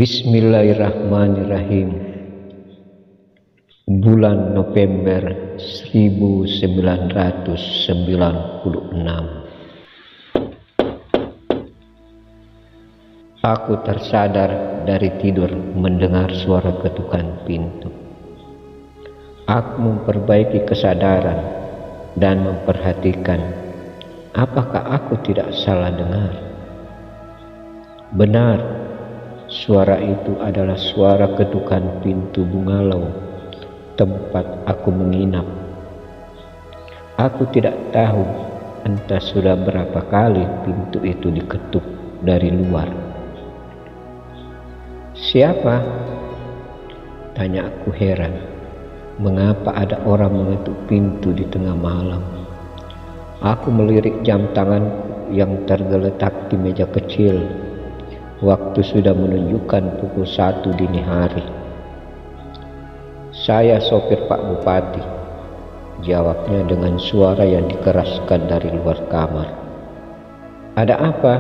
Bismillahirrahmanirrahim. Bulan November 1996. Aku tersadar dari tidur mendengar suara ketukan pintu. Aku memperbaiki kesadaran dan memperhatikan apakah aku tidak salah dengar. Benar, suara itu adalah suara ketukan pintu bungalow tempat aku menginap. Aku tidak tahu entah sudah berapa kali pintu itu diketuk dari luar. Siapa? Tanya aku heran. Mengapa ada orang mengetuk pintu di tengah malam? Aku melirik jam tanganku yang tergeletak di meja kecil. Waktu sudah menunjukkan pukul 1 dini hari. Saya sopir Pak Bupati, jawabnya dengan suara yang dikeraskan dari luar kamar. Ada apa?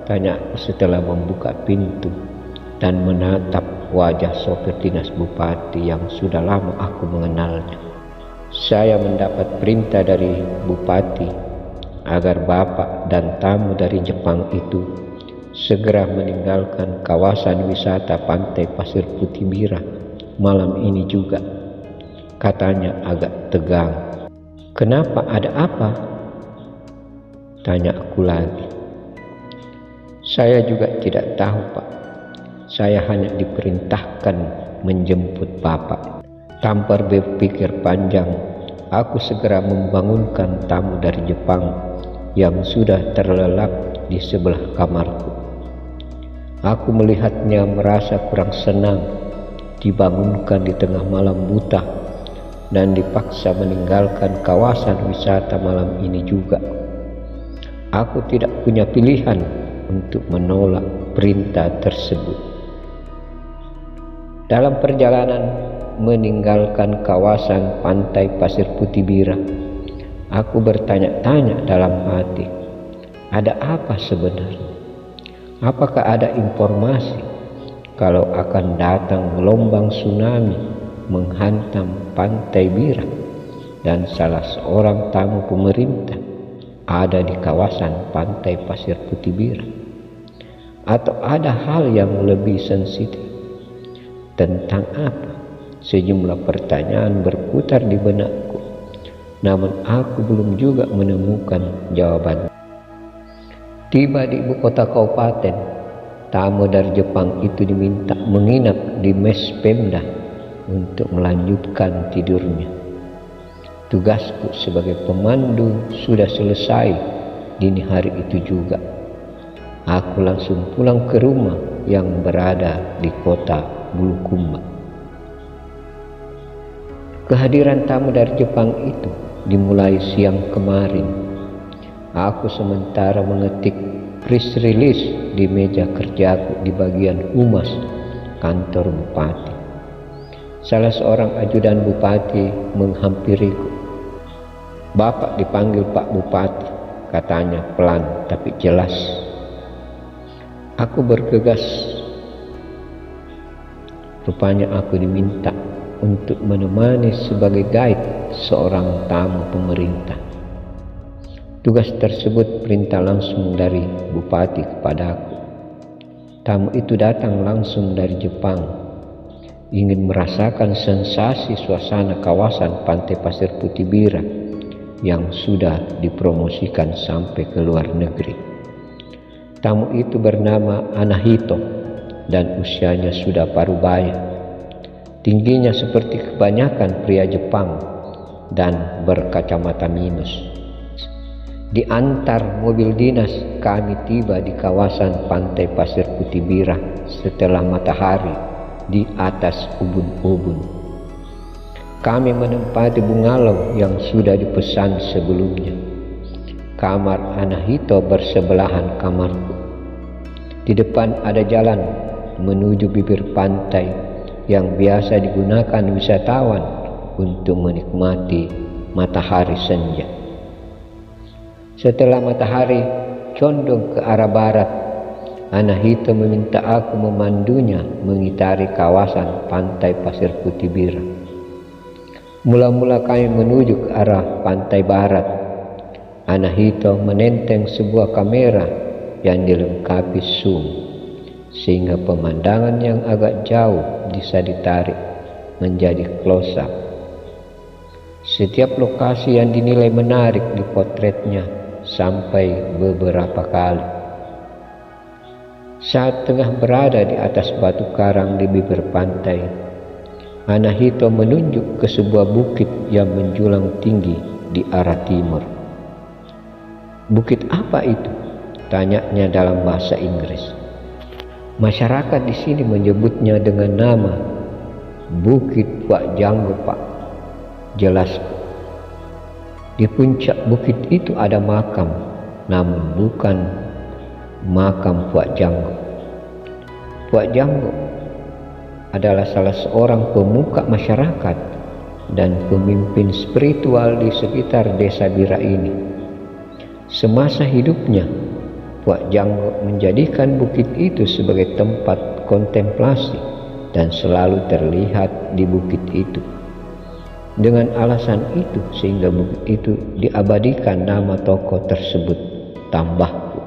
Tanya aku setelah membuka pintu dan menatap wajah sopir dinas Bupati yang sudah lama aku mengenalnya. Saya mendapat perintah dari Bupati agar Bapak dan tamu dari Jepang itu segera meninggalkan kawasan wisata Pantai Pasir Putih Bira malam ini juga, katanya agak tegang. Kenapa, ada apa? Tanya aku lagi. Saya juga tidak tahu, Pak. Saya hanya diperintahkan menjemput Bapak. Tanpa berpikir panjang, aku segera membangunkan tamu dari Jepang yang sudah terlelap di sebelah kamarku. Aku melihatnya merasa kurang senang dibangunkan di tengah malam buta dan dipaksa meninggalkan kawasan wisata malam ini juga. Aku tidak punya pilihan untuk menolak perintah tersebut. Dalam perjalanan meninggalkan kawasan Pantai Pasir Putih Bira, aku bertanya-tanya dalam hati, ada apa sebenarnya? Apakah ada informasi kalau akan datang gelombang tsunami menghantam Pantai Bira dan salah seorang tamu pemerintah ada di kawasan Pantai Pasir Putih Bira? Atau ada hal yang lebih sensitif? Tentang apa? Sejumlah pertanyaan berputar di benakku, namun aku belum juga menemukan jawaban. Tiba di ibu kota kabupaten, tamu dari Jepang itu diminta menginap di mes Pemda untuk melanjutkan tidurnya. Tugasku sebagai pemandu sudah selesai dini hari itu juga. Aku langsung pulang ke rumah yang berada di kota Bulukumba. Kehadiran tamu dari Jepang itu dimulai siang kemarin. Aku sementara mengetik press release di meja kerjaku di bagian humas kantor Bupati. Salah seorang ajudan Bupati menghampiriku. Bapak dipanggil Pak Bupati, katanya pelan tapi jelas. Aku bergegas. Rupanya aku diminta untuk menemani sebagai guide seorang tamu pemerintah. Tugas tersebut perintah langsung dari Bupati kepadaku. Tamu itu datang langsung dari Jepang, ingin merasakan sensasi suasana kawasan Pantai Pasir Putih Bira yang sudah dipromosikan sampai ke luar negeri. Tamu itu bernama Anahito dan usianya sudah parubaya. Tingginya seperti kebanyakan pria Jepang dan berkacamata minus. Diantar mobil dinas, kami tiba di kawasan Pantai Pasir Putih Bira setelah matahari di atas ubun-ubun. Kami menempati bungalow yang sudah dipesan sebelumnya. Kamar Anahito bersebelahan kamarku. Di depan ada jalan menuju bibir pantai yang biasa digunakan wisatawan untuk menikmati matahari senja. Setelah matahari condong ke arah barat, Anahito meminta aku memandunya mengitari kawasan pantai Pasir Putih Bira. Mula-mula kami menuju ke arah pantai barat. Anahito menenteng sebuah kamera yang dilengkapi zoom, sehingga pemandangan yang agak jauh bisa ditarik menjadi close up. Setiap lokasi yang dinilai menarik dipotretnya sampai beberapa kali. Saat tengah berada di atas batu karang di bibir pantai, Anahito menunjuk ke sebuah bukit yang menjulang tinggi di arah timur. "Bukit apa itu?" tanyanya dalam bahasa Inggris. "Masyarakat di sini menyebutnya dengan nama Bukit Puak Janggo, Pak," jelasku. "Di puncak bukit itu ada makam, namun bukan makam Puak Janggo. Puak Janggo adalah salah seorang pemuka masyarakat dan pemimpin spiritual di sekitar desa Bira ini. Semasa hidupnya, Puak Janggo menjadikan bukit itu sebagai tempat kontemplasi dan selalu terlihat di bukit itu. Dengan alasan itu sehingga bukit itu diabadikan nama tokoh tersebut," tambahku.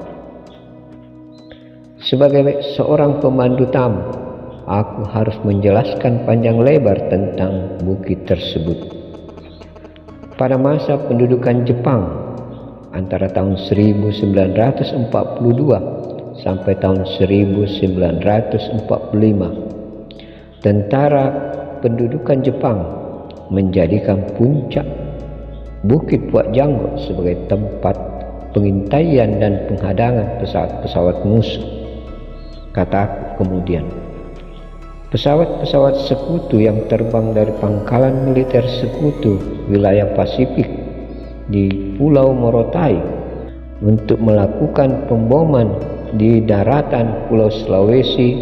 Sebagai seorang pemandu tamu, aku harus menjelaskan panjang lebar tentang bukit tersebut. Pada masa pendudukan Jepang antara tahun 1942 sampai tahun 1945, tentara pendudukan Jepang menjadikan puncak Bukit Puak Janggo sebagai tempat pengintaian dan penghadangan pesawat-pesawat musuh. Kataku kemudian, pesawat-pesawat sekutu yang terbang dari pangkalan militer sekutu wilayah Pasifik di Pulau Morotai untuk melakukan pemboman di daratan Pulau Sulawesi,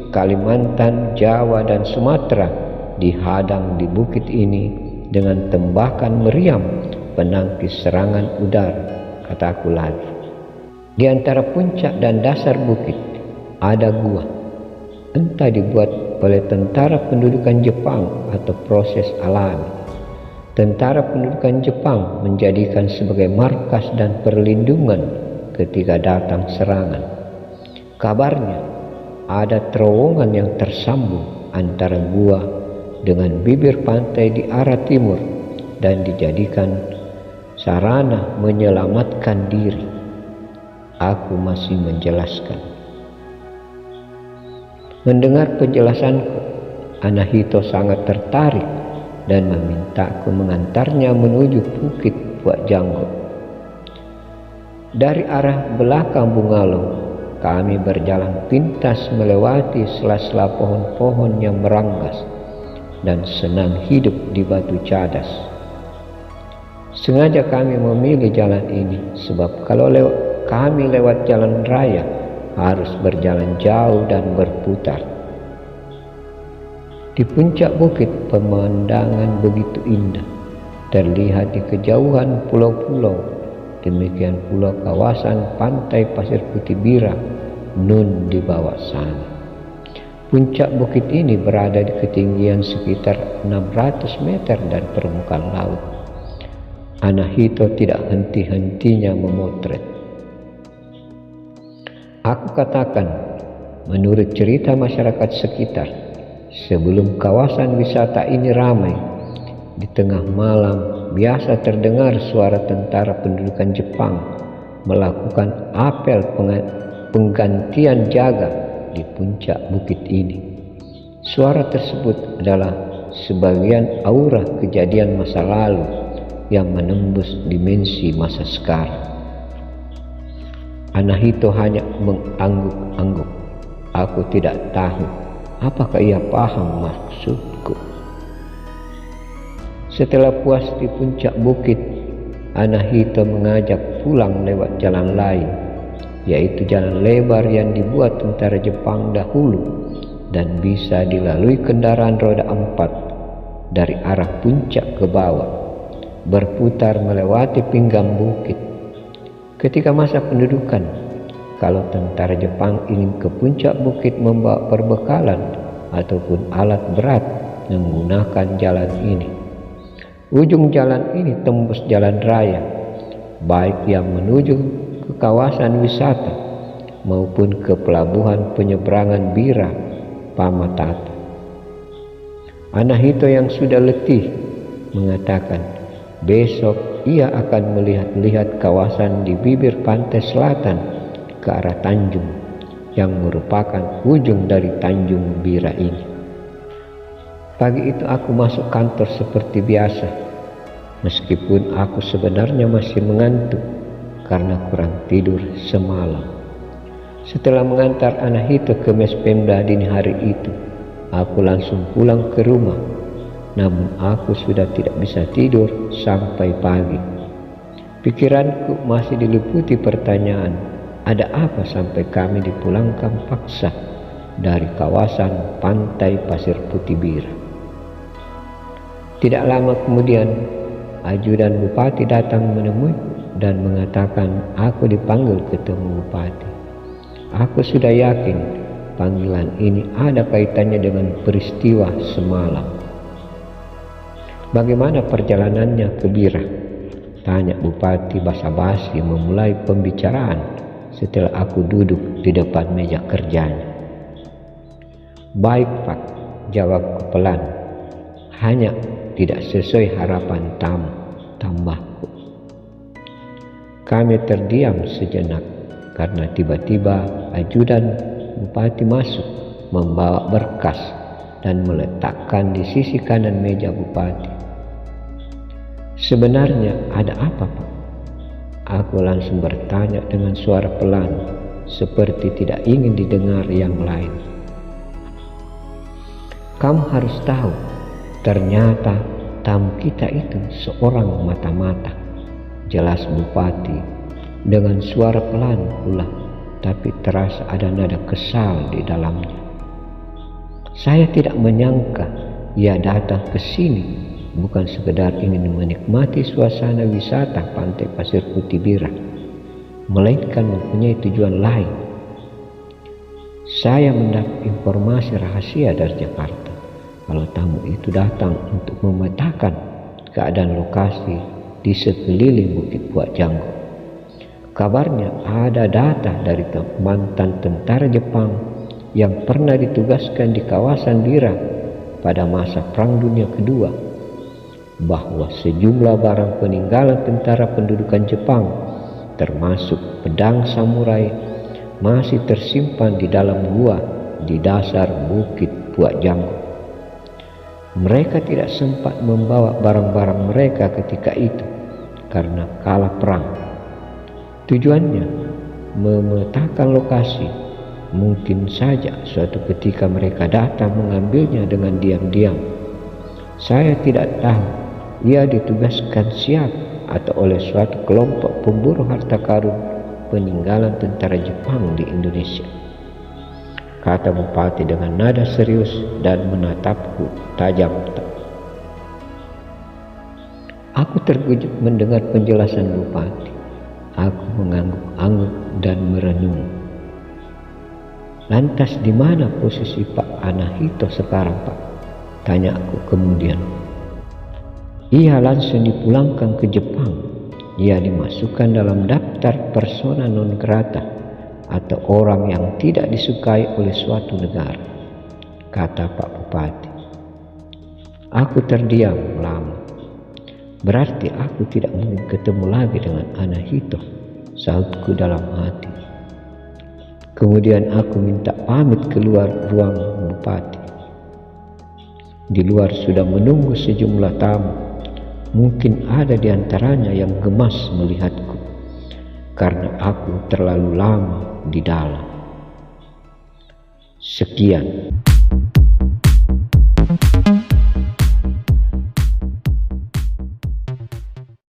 Kalimantan, Jawa, dan Sumatera dihadang di bukit ini dengan tembakan meriam penangkis serangan udara, kataku lagi. Di antara puncak dan dasar bukit ada gua, entah dibuat oleh tentara pendudukan Jepang atau proses alami. Tentara pendudukan Jepang menjadikan sebagai markas dan perlindungan ketika datang serangan. Kabarnya ada terowongan yang tersambung antara gua dengan bibir pantai di arah timur dan dijadikan sarana menyelamatkan diri. Aku masih menjelaskan. Mendengar penjelasanku, Anahito sangat tertarik dan memintaku mengantarnya menuju Bukit Puak Janggo. Dari arah belakang Bungalong, kami berjalan pintas melewati sela-sela pohon-pohon yang meranggas dan senang hidup di batu cadas. Sengaja kami memilih jalan ini sebab kalau kami lewat jalan raya harus berjalan jauh dan berputar. Di puncak bukit pemandangan begitu indah, terlihat di kejauhan pulau-pulau, demikian pula kawasan pantai Pasir Putih Bira nun di bawah sana. Puncak bukit ini berada di ketinggian sekitar 600 meter dari permukaan laut. Anahito tidak henti-hentinya memotret. Aku katakan, menurut cerita masyarakat sekitar, sebelum kawasan wisata ini ramai, di tengah malam biasa terdengar suara tentara pendudukan Jepang melakukan apel penggantian jaga di puncak bukit ini. Suara tersebut adalah sebagian aura kejadian masa lalu yang menembus dimensi masa sekarang. Anahito hanya mengangguk-angguk. Aku tidak tahu apakah ia paham maksudku. Setelah puas di puncak bukit, Anahito mengajak pulang lewat jalan lain, yaitu jalan lebar yang dibuat tentara Jepang dahulu dan bisa dilalui kendaraan roda 4 dari arah puncak ke bawah, berputar melewati pinggang bukit. Ketika masa pendudukan, kalau tentara Jepang ingin ke puncak bukit membawa perbekalan ataupun alat berat menggunakan jalan ini. Ujung jalan ini tembus jalan raya, baik yang menuju ke kawasan wisata maupun ke pelabuhan penyeberangan Bira Pamatata. Anahito yang sudah letih mengatakan besok ia akan melihat-lihat kawasan di bibir pantai selatan ke arah Tanjung yang merupakan ujung dari Tanjung Bira ini. Pagi itu aku masuk kantor seperti biasa, meskipun aku sebenarnya masih mengantuk karena kurang tidur semalam. Setelah mengantar Anahito ke mes Pemda dini hari itu, aku langsung pulang ke rumah. Namun aku sudah tidak bisa tidur sampai pagi. Pikiranku masih diliputi pertanyaan, ada apa sampai kami dipulangkan paksa dari kawasan pantai Pasir Putih Bira. Tidak lama kemudian, ajudan bupati datang menemui dan mengatakan aku dipanggil ketemu bupati. Aku sudah yakin panggilan ini ada kaitannya dengan peristiwa semalam. Bagaimana perjalanannya ke Bira? Tanya bupati basa-basi memulai pembicaraan setelah aku duduk di depan meja kerjanya. Baik Pak, jawabku pelan. Hanya tidak sesuai harapan tamu, tambahku. Kami terdiam sejenak karena tiba-tiba ajudan bupati masuk membawa berkas dan meletakkan di sisi kanan meja bupati. Sebenarnya ada apa Pak? Aku langsung bertanya dengan suara pelan, seperti tidak ingin didengar yang lain. Kamu harus tahu, ternyata tamu kita itu seorang mata-mata, jelas bupati dengan suara pelan pula, tapi terasa ada nada kesal di dalamnya. Saya tidak menyangka ia datang ke sini bukan sekedar ingin menikmati suasana wisata pantai Pasir Putih Bira, melainkan mempunyai tujuan lain. Saya mendapat informasi rahasia dari Jakarta kalau tamu itu datang untuk memetakan keadaan lokasi di sekeliling Bukit Puak Janggo. Kabarnya ada data dari mantan tentara Jepang yang pernah ditugaskan di kawasan Bira pada masa Perang Dunia Kedua, bahwa sejumlah barang peninggalan tentara pendudukan Jepang termasuk pedang samurai masih tersimpan di dalam gua di dasar Bukit Puak Janggo. Mereka tidak sempat membawa barang-barang mereka ketika itu karena kalah perang. Tujuannya memetakan lokasi. Mungkin saja suatu ketika mereka datang mengambilnya dengan diam-diam. Saya tidak tahu ia ditugaskan siapa atau oleh suatu kelompok pemburu harta karun peninggalan tentara Jepang di Indonesia, kata bupati dengan nada serius dan menatapku tajam. Aku terkejut mendengar penjelasan bupati. Aku mengangguk-angguk dan merenung. Lantas di mana posisi Pak Anahito sekarang Pak? Tanya aku kemudian. Ia langsung dipulangkan ke Jepang. Ia dimasukkan dalam daftar persona non grata atau orang yang tidak disukai oleh suatu negara, kata Pak Bupati. Aku terdiam lama. Berarti aku tidak mungkin ketemu lagi dengan Anahito, sahutku dalam hati. Kemudian aku minta pamit keluar ruang bupati. Di luar sudah menunggu sejumlah tamu. Mungkin ada di antaranya yang gemas melihatku karena aku terlalu lama di dalam. Sekian.